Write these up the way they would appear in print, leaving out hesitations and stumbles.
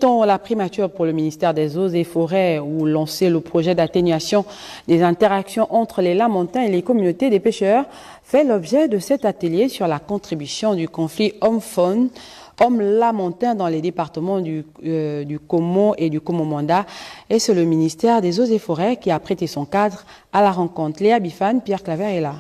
Quittons la primature pour le ministère des Eaux et Forêts où lancer le projet d'atténuation des interactions entre les Lamontins et les communautés des pêcheurs fait l'objet de cet atelier sur la contribution du conflit homme-faune, homme-lamontin dans les départements du Komo et du Komo-Manda. Et c'est le ministère des Eaux et Forêts qui a prêté son cadre à la rencontre. Léa Bifane, Pierre Claver est là.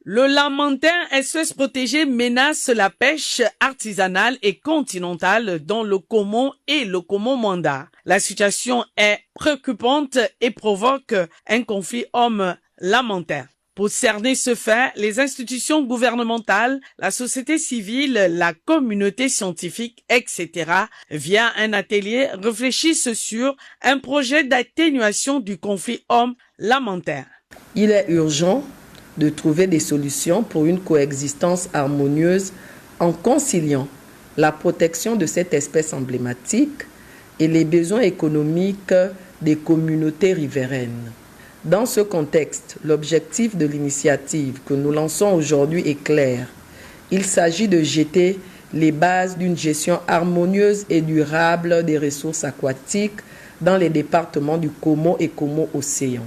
Le Lamontin, espèce protégée, menace la pêche artisanale et continentale dans le Komo et le Komo-Manda. La situation est préoccupante et provoque un conflit homme-lamontin. Pour cerner ce fait, les institutions gouvernementales, la société civile, la communauté scientifique, etc., via un atelier, réfléchissent sur un projet d'atténuation du conflit homme-lamontin. Il est urgent de trouver des solutions pour une coexistence harmonieuse en conciliant la protection de cette espèce emblématique et les besoins économiques des communautés riveraines. Dans ce contexte, l'objectif de l'initiative que nous lançons aujourd'hui est clair. Il s'agit de jeter les bases d'une gestion harmonieuse et durable des ressources aquatiques dans les départements du Komo et Komo-Océan.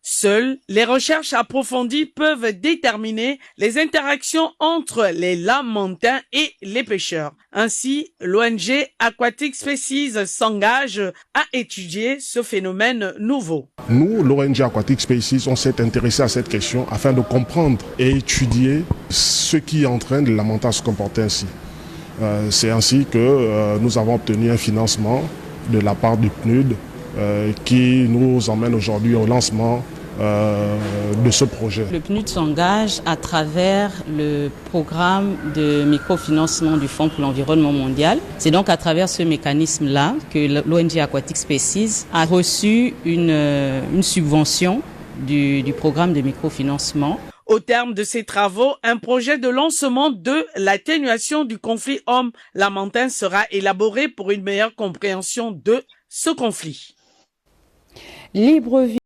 Seules les recherches approfondies peuvent déterminer les interactions entre les Lamontins et les pêcheurs. Ainsi, l'ONG Aquatic Species s'engage à étudier ce phénomène nouveau. Nous, l'ONG Aquatic Species, on s'est intéressé à cette question afin de comprendre et étudier ce qui est en train de Lamontin à se comporter ainsi. C'est ainsi que nous avons obtenu un financement de la part du PNUD qui nous emmène aujourd'hui au lancement de ce projet. Le PNUD s'engage à travers le programme de microfinancement du Fonds pour l'environnement mondial. C'est donc à travers ce mécanisme-là que l'ONG Aquatic Species a reçu une subvention du programme de microfinancement. Au terme de ces travaux, un projet de lancement de l'atténuation du conflit homme-lamontin sera élaboré pour une meilleure compréhension de ce conflit. Libreville.